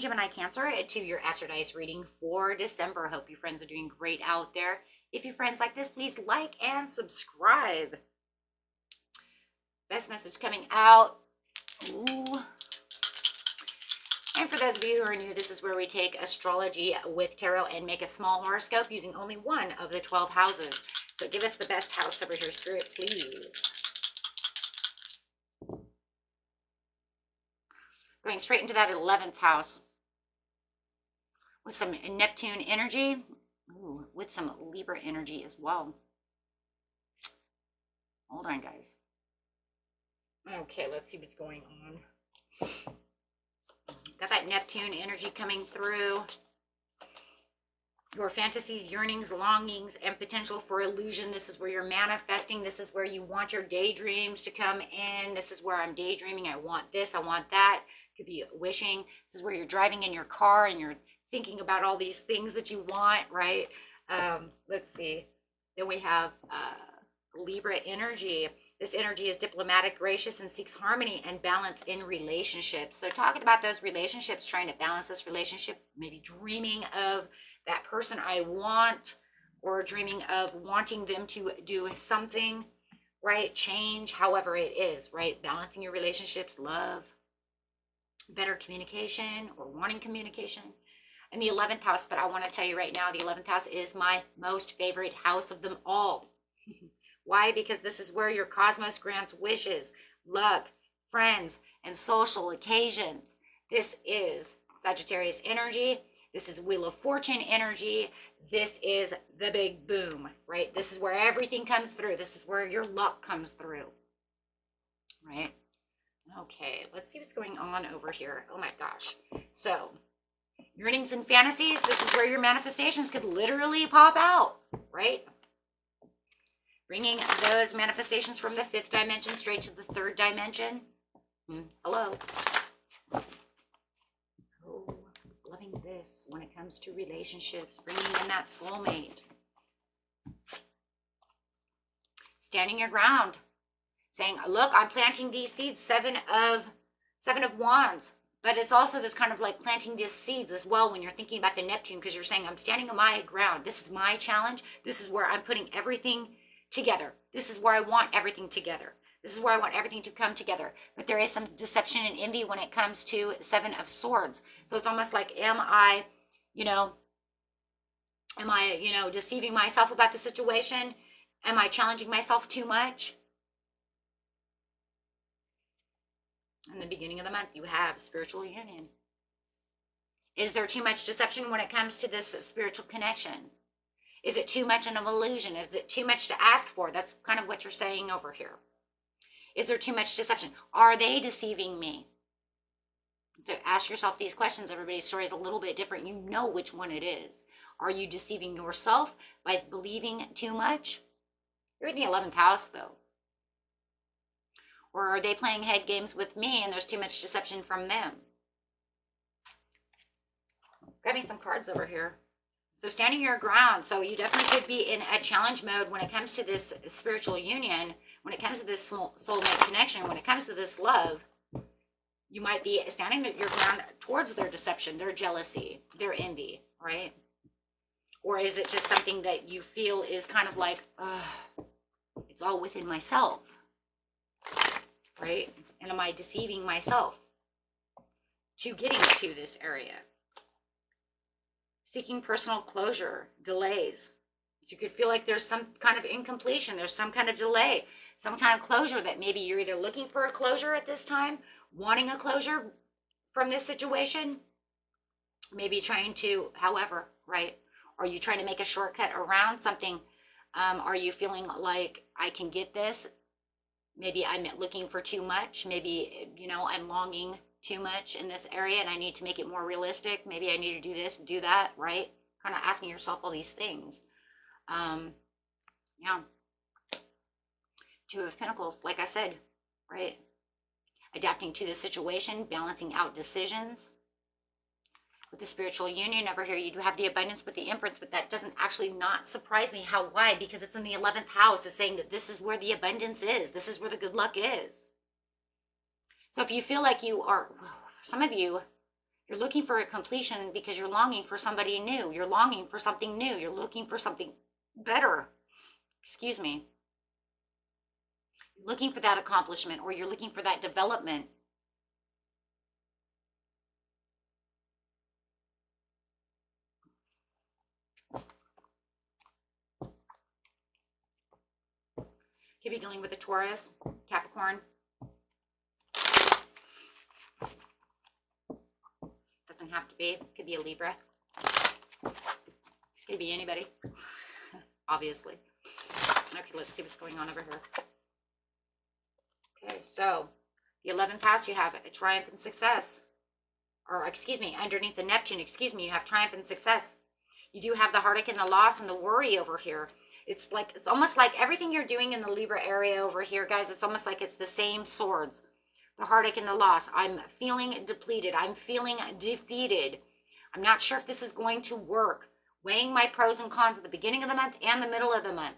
Gemini, Cancer to your Astro Dice reading for December. Hope you friends are doing great out there. If you friends like this, please like and subscribe. Best message coming out. Ooh. And for those of you who are new, this is where we take astrology with tarot and make a small horoscope using only one of the 12 houses. So give us the best house over here, Spirit, please. Going straight into that 11th house with some Neptune energy. Ooh, with some Libra energy as well. Hold on, guys. Okay, let's see what's going on. Got that Neptune energy coming through. Your fantasies, yearnings, longings, and potential for illusion. This is where you're manifesting. This is where you want your daydreams to come in. This is where I'm daydreaming. I want this. I want that. Could be wishing. This is where you're driving in your car and you're thinking about all these things that you want, right? Let's see. Then we have Libra energy. This energy is diplomatic, gracious, and seeks harmony and balance in relationships. So talking about those relationships, trying to balance this relationship, maybe dreaming of that person I want, or dreaming of wanting them to do something, right? Change, however it is, right? Balancing your relationships, love, better communication, or wanting communication. And the 11th house, but I want to tell you right now, the 11th house is my most favorite house of them all. Why? Because this is where your cosmos grants wishes, luck, friends, and social occasions. This is Sagittarius energy. This is Wheel of Fortune energy. This is the big boom, right? This is where everything comes through. This is where your luck comes through, right? Okay, let's see what's going on over here. Oh my gosh. So, yearnings and fantasies, this is where your manifestations could literally pop out, right? Bringing those manifestations from the 5th dimension straight to the 3rd dimension. Hello. Oh, loving this when it comes to relationships. Bringing in that soulmate. Standing your ground. Saying, look, I'm planting these seeds. 7 of Wands. But it's also this kind of like planting these seeds as well when you're thinking about the Neptune, because you're saying, I'm standing on my ground. This is my challenge. This is where I'm putting everything together. This is where I want everything together. This is where I want everything to come together. But there is some deception and envy when it comes to 7 of Swords. So it's almost like, am I deceiving myself about the situation? Am I challenging myself too much? In the beginning of the month, you have spiritual union. Is there too much deception when it comes to this spiritual connection? Is it too much of an illusion? Is it too much to ask for? That's kind of what you're saying over here. Is there too much deception? Are they deceiving me? So ask yourself these questions. Everybody's story is a little bit different. You know which one it is. Are you deceiving yourself by believing too much? You're in the 11th house, though. Or are they playing head games with me and there's too much deception from them? Grabbing some cards over here. So standing your ground. So you definitely could be in a challenge mode when it comes to this spiritual union, when it comes to this soulmate connection, when it comes to this love. You might be standing your ground towards their deception, their jealousy, their envy, right? Or is it just something that you feel is kind of like, it's all within myself, right? And am I deceiving myself to getting to this area? Seeking personal closure, delays. You could feel like there's some kind of incompletion, there's some kind of delay, some kind of closure that maybe you're either looking for a closure at this time, wanting a closure from this situation, maybe trying to, however, right? Are you trying to make a shortcut around something? Are you feeling like I can get this? Maybe I'm looking for too much. Maybe, I'm longing too much in this area and I need to make it more realistic. Maybe I need to do this, do that, right? Kind of asking yourself all these things. Yeah. 2 of Pentacles, like I said, right? Adapting to the situation, balancing out decisions. With the spiritual union over here, you do have the abundance with the Empress, but that doesn't actually not surprise me. Why? Because it's in the 11th house. It's saying that this is where the abundance is. This is where the good luck is. So if you feel like you are, for some of you, You're looking for a completion because you're longing for somebody new. You're longing for something new. You're looking for something better. Excuse me. You're looking for that accomplishment, or you're looking for that development. Could be dealing with a Taurus, Capricorn. Doesn't have to be. Could be a Libra. Could be anybody, obviously. Okay, let's see what's going on over here. Okay, so the 11th house, you have a triumph and success. Or, excuse me, underneath the Neptune, excuse me, you have triumph and success. You do have the heartache and the loss and the worry over here. It's almost like everything you're doing in the Libra area over here, guys, it's almost like it's the same swords. The heartache and the loss. I'm feeling depleted. I'm feeling defeated. I'm not sure if this is going to work. Weighing my pros and cons at the beginning of the month and the middle of the month.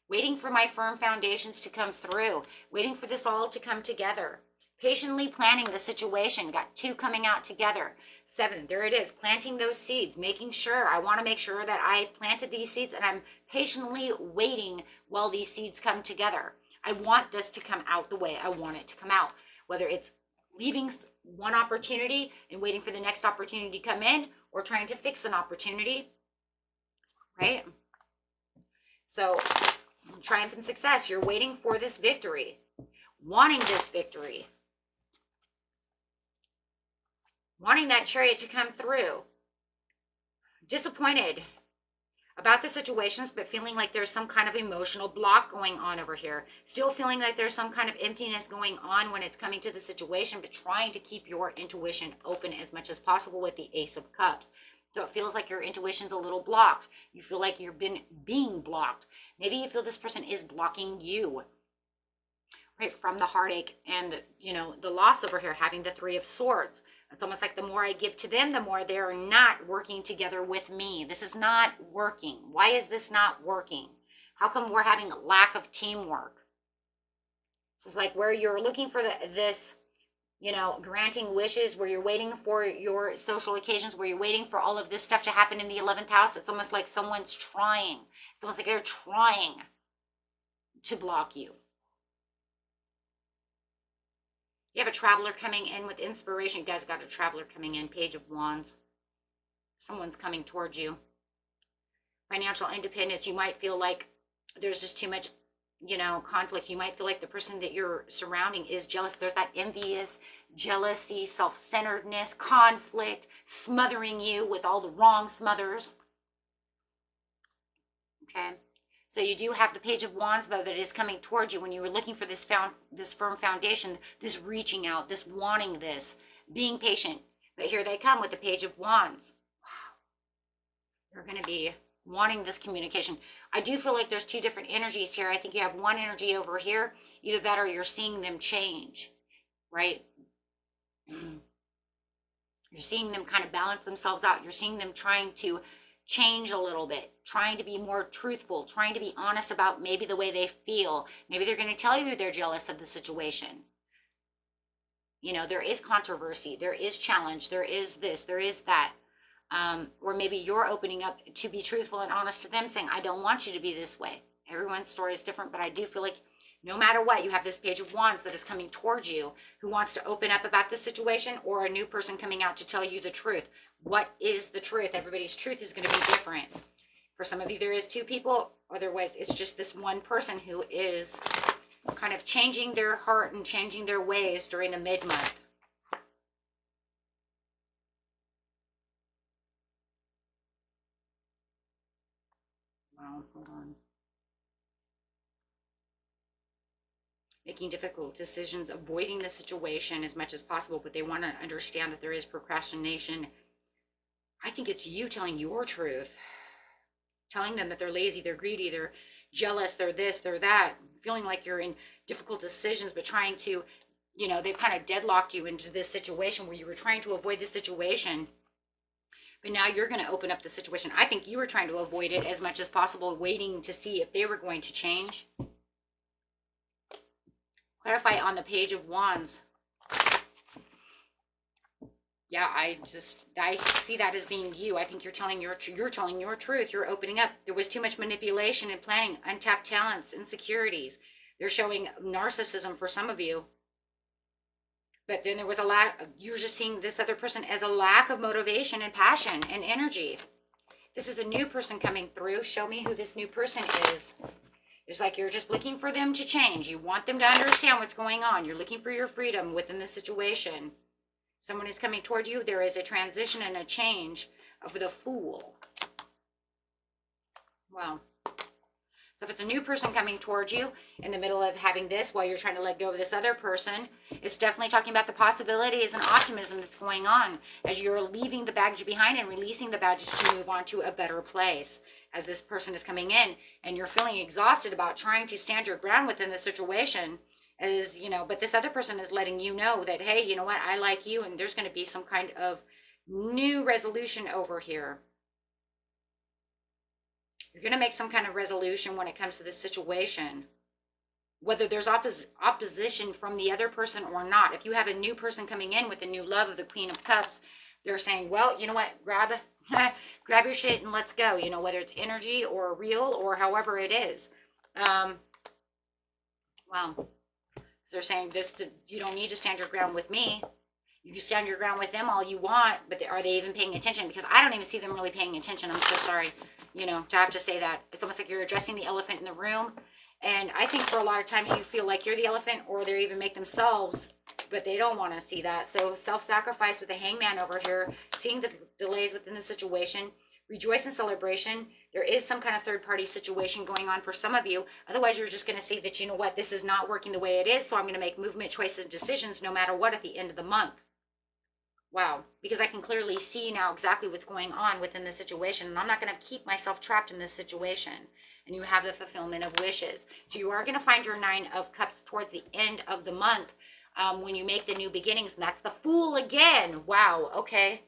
Waiting for my firm foundations to come through. Waiting for this all to come together. Patiently planning the situation. Got 2 coming out together. 7, there it is. Planting those seeds. Making sure. I want to make sure that I planted these seeds and I'm patiently waiting while these seeds come together. I want this to come out the way I want it to come out. Whether it's leaving one opportunity and waiting for the next opportunity to come in, or trying to fix an opportunity, right? So, triumph and success. You're waiting for this victory. Wanting this victory. Wanting that chariot to come through. Disappointed about the situations, but feeling like there's some kind of emotional block going on over here. Still feeling like there's some kind of emptiness going on when it's coming to the situation, but trying to keep your intuition open as much as possible with the Ace of Cups. So it feels like your intuition's a little blocked. You feel like you've been being blocked. Maybe you feel this person is blocking you, right? From the heartache and, the loss over here, having the 3 of Swords. It's almost like the more I give to them, the more they're not working together with me. This is not working. Why is this not working? How come we're having a lack of teamwork? So it's like where you're looking for this, granting wishes, where you're waiting for your social occasions, where you're waiting for all of this stuff to happen in the 11th house. It's almost like someone's trying. It's almost like they're trying to block you. You have a traveler coming in with inspiration. You guys got a traveler coming in, Page of Wands. Someone's coming towards you. Financial independence. You might feel like there's just too much, conflict. You might feel like the person that you're surrounding is jealous. There's that envious, jealousy, self-centeredness, conflict, smothering you with all the wrong smothers. Okay. So you do have the Page of Wands, though, that is coming towards you when you were looking for this firm foundation, this reaching out, this wanting this, being patient. But here they come with the Page of Wands. Wow. You're going to be wanting this communication. I do feel like there's 2 different energies here. I think you have one energy over here, either that or you're seeing them change, right? You're seeing them kind of balance themselves out. You're seeing them trying to change a little bit, trying to be more truthful, trying to be honest about maybe the way they feel. Maybe they're going to tell you they're jealous of the situation. There is controversy, there is challenge, there is this, there is that. Or maybe you're opening up to be truthful and honest to them, saying, I don't want you to be this way. Everyone's story is different, but I do feel like no matter what, you have this Page of Wands that is coming towards you, who wants to open up about this situation, or a new person coming out to tell you the truth. What is the truth? Everybody's truth is going to be different. For some of you, there is 2 people. Otherwise, it's just this one person who is kind of changing their heart and changing their ways during the mid-month. Wow, hold on. Making difficult decisions, avoiding the situation as much as possible, but they want to understand that there is procrastination. I think it's you telling your truth, telling them that they're lazy, they're greedy, they're jealous, they're this, they're that, feeling like you're in difficult decisions, but trying to, they've kind of deadlocked you into this situation where you were trying to avoid the situation, but now you're going to open up the situation. I think you were trying to avoid it as much as possible, waiting to see if they were going to change. Clarify on the Page of Wands. Yeah, I see that as being you. I think you're telling your truth. You're opening up. There was too much manipulation and planning, untapped talents, insecurities. They're showing narcissism for some of you. But then there was a lack, you're just seeing this other person as a lack of motivation and passion and energy. This is a new person coming through. Show me who this new person is. It's like you're just looking for them to change. You want them to understand what's going on. You're looking for your freedom within the situation. Someone is coming toward you. There is a transition and a change of the Fool. Wow. So if it's a new person coming towards you in the middle of having this while you're trying to let go of this other person, it's definitely talking about the possibilities and optimism that's going on as you're leaving the baggage behind and releasing the baggage to move on to a better place. As this person is coming in and you're feeling exhausted about trying to stand your ground within the situation, as you know, but this other person is letting you know that, hey, you know what, I like you, and there's going to be some kind of new resolution over here. You're going to make some kind of resolution when it comes to this situation, whether there's opposition from the other person or not. If you have a new person coming in with a new love of the Queen of Cups, they're saying, well, you know what, grab your shit and let's go, you know, whether it's energy or real or however it is. Wow. So they're saying this, you don't need to stand your ground with me. You can stand your ground with them all you want, but are they even paying attention? Because I don't even see them really paying attention. I'm so sorry, you know, to have to say that. It's almost like you're addressing the elephant in the room. And I think for a lot of times you feel like you're the elephant, or they even make themselves, but they don't want to see that. So self-sacrifice with the Hangman over here, seeing the delays within the situation, rejoice in celebration. There is some kind of third-party situation going on for some of you. Otherwise, you're just going to see that, you know what, this is not working the way it is, so I'm going to make movement, choices, and decisions no matter what at the end of the month. Wow, because I can clearly see now exactly what's going on within the situation, and I'm not going to keep myself trapped in this situation. And you have the fulfillment of wishes. So you are going to find your Nine of Cups towards the end of the month when you make the new beginnings, and that's the Fool again. Wow, okay.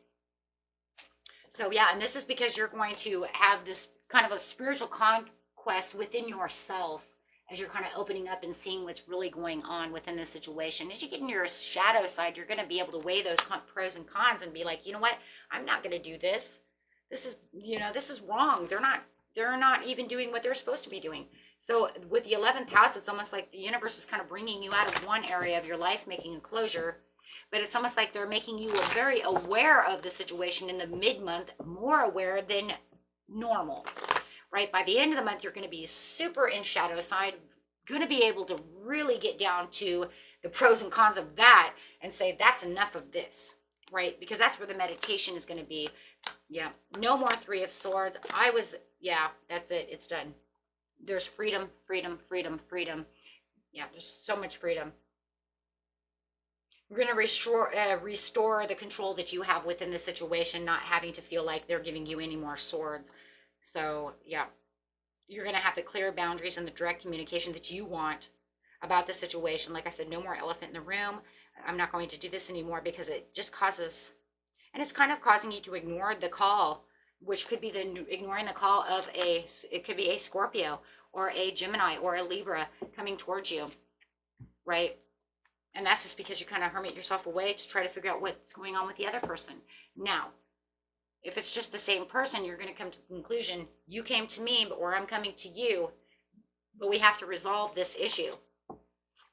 So yeah, and this is because you're going to have this kind of a spiritual conquest within yourself as you're kind of opening up and seeing what's really going on within the situation. As you get into your shadow side, you're going to be able to weigh those pros and cons and be like, you know what, I'm not going to do this. This is, you know, this is wrong. They're not even doing what they're supposed to be doing. So with the 11th house, it's almost like the universe is kind of bringing you out of one area of your life, making a closure. But it's almost like they're making you very aware of the situation in the mid-month, more aware than normal. Right? By the end of the month, you're going to be super in shadow side, going to be able to really get down to the pros and cons of that and say, that's enough of this, right? Because that's where the meditation is going to be. Yeah. No more Three of Swords. Yeah, that's it. It's done. There's freedom, freedom, freedom, freedom. Yeah, there's so much freedom. You're going to restore the control that you have within the situation, not having to feel like they're giving you any more swords. So, yeah, you're going to have the clear boundaries and the direct communication that you want about the situation. Like I said, no more elephant in the room. I'm not going to do this anymore because it just causes, and it's kind of causing you to ignore the call, which could be ignoring the call of it could be a Scorpio or a Gemini or a Libra coming towards you, right? And that's just because you kind of hermit yourself away to try to figure out what's going on with the other person. Now, if it's just the same person, you're going to come to the conclusion, you came to me, or I'm coming to you, but we have to resolve this issue.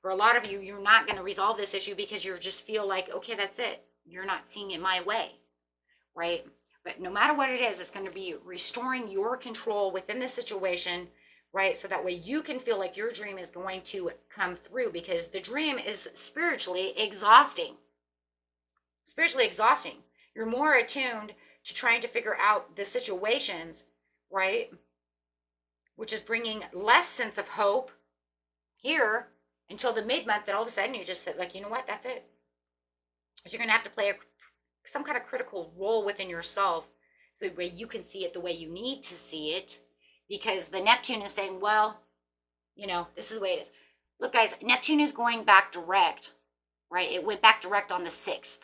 For a lot of you, you're not going to resolve this issue because you just feel like, okay, that's it. You're not seeing it my way, right? But no matter what it is, it's going to be restoring your control within the situation, right? So that way you can feel like your dream is going to come through, because the dream is spiritually exhausting. Spiritually exhausting. You're more attuned to trying to figure out the situations, right? Which is bringing less sense of hope here until the mid-month, that all of a sudden you just said, like, you know what, that's it. You're going to have to play some kind of critical role within yourself so that way you can see it the way you need to see it, because the Neptune is saying, well, you know, this is the way it is. Look, guys, Neptune is going back direct, right? It went back direct on the 6th.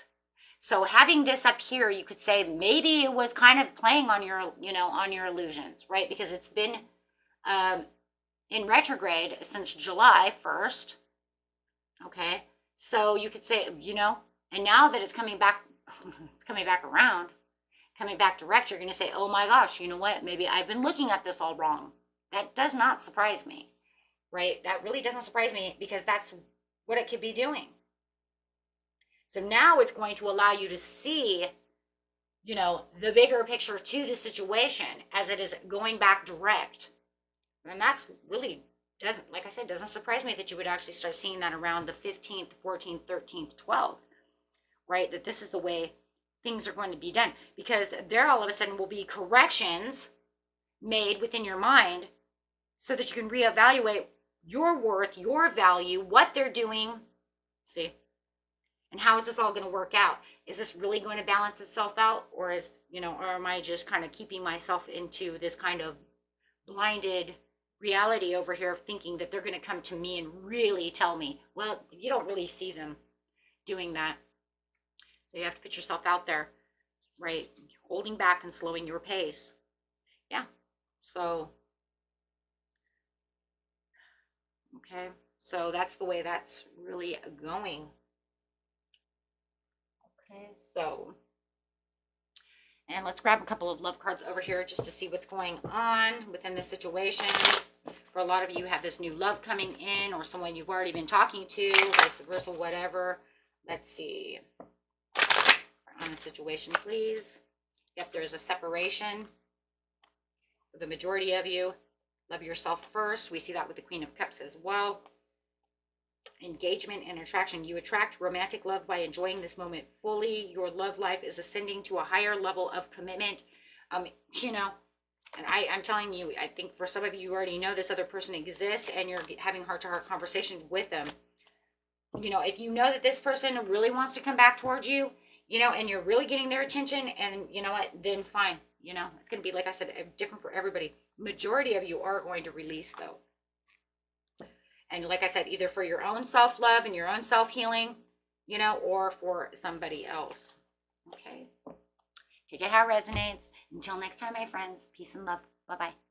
So having this up here, you could say maybe it was kind of playing on your, you know, on your illusions, right? Because it's been in retrograde since July 1st. Okay. So you could say, you know, and now that it's coming back it's coming back around, coming back direct. You're going to say, oh my gosh, you know what? Maybe I've been looking at this all wrong. That does not surprise me, right? That really doesn't surprise me because that's what it could be doing. So now it's going to allow you to see, you know, the bigger picture to the situation as it is going back direct. And that's really doesn't, like I said, doesn't surprise me that you would actually start seeing that around the 15th, 14th, 13th, 12th, right? That this is the way things are going to be done, because there all of a sudden will be corrections made within your mind so that you can reevaluate your worth, your value, what they're doing. See? And how is this all going to work out? Is this really going to balance itself out? Or is, you know, or am I just kind of keeping myself into this kind of blinded reality over here of thinking that they're going to come to me and really tell me? Well, you don't really see them doing that. So you have to put yourself out there, right? Holding back and slowing your pace. Yeah. So, okay. So that's the way that's really going. Okay, so, and let's grab a couple of love cards over here just to see what's going on within this situation. For a lot of you, have this new love coming in, or someone you've already been talking to, vice versa, whatever. Let's see. On the situation, please. Yep, there's a separation. For the majority of you, love yourself first. We see that with the Queen of Cups as well. Engagement and attraction. You attract romantic love by enjoying this moment fully. Your love life is ascending to a higher level of commitment. You know, and I'm telling you, I think for some of you, you already know this other person exists and you're having heart-to-heart conversation with them. You know, if you know that this person really wants to come back towards you, you know, and you're really getting their attention, and you know what, then fine. You know, it's going to be, like I said, different for everybody. Majority of you are going to release, though. And like I said, either for your own self-love and your own self-healing, you know, or for somebody else. Okay. Take it how it resonates. Until next time, my friends, peace and love. Bye-bye.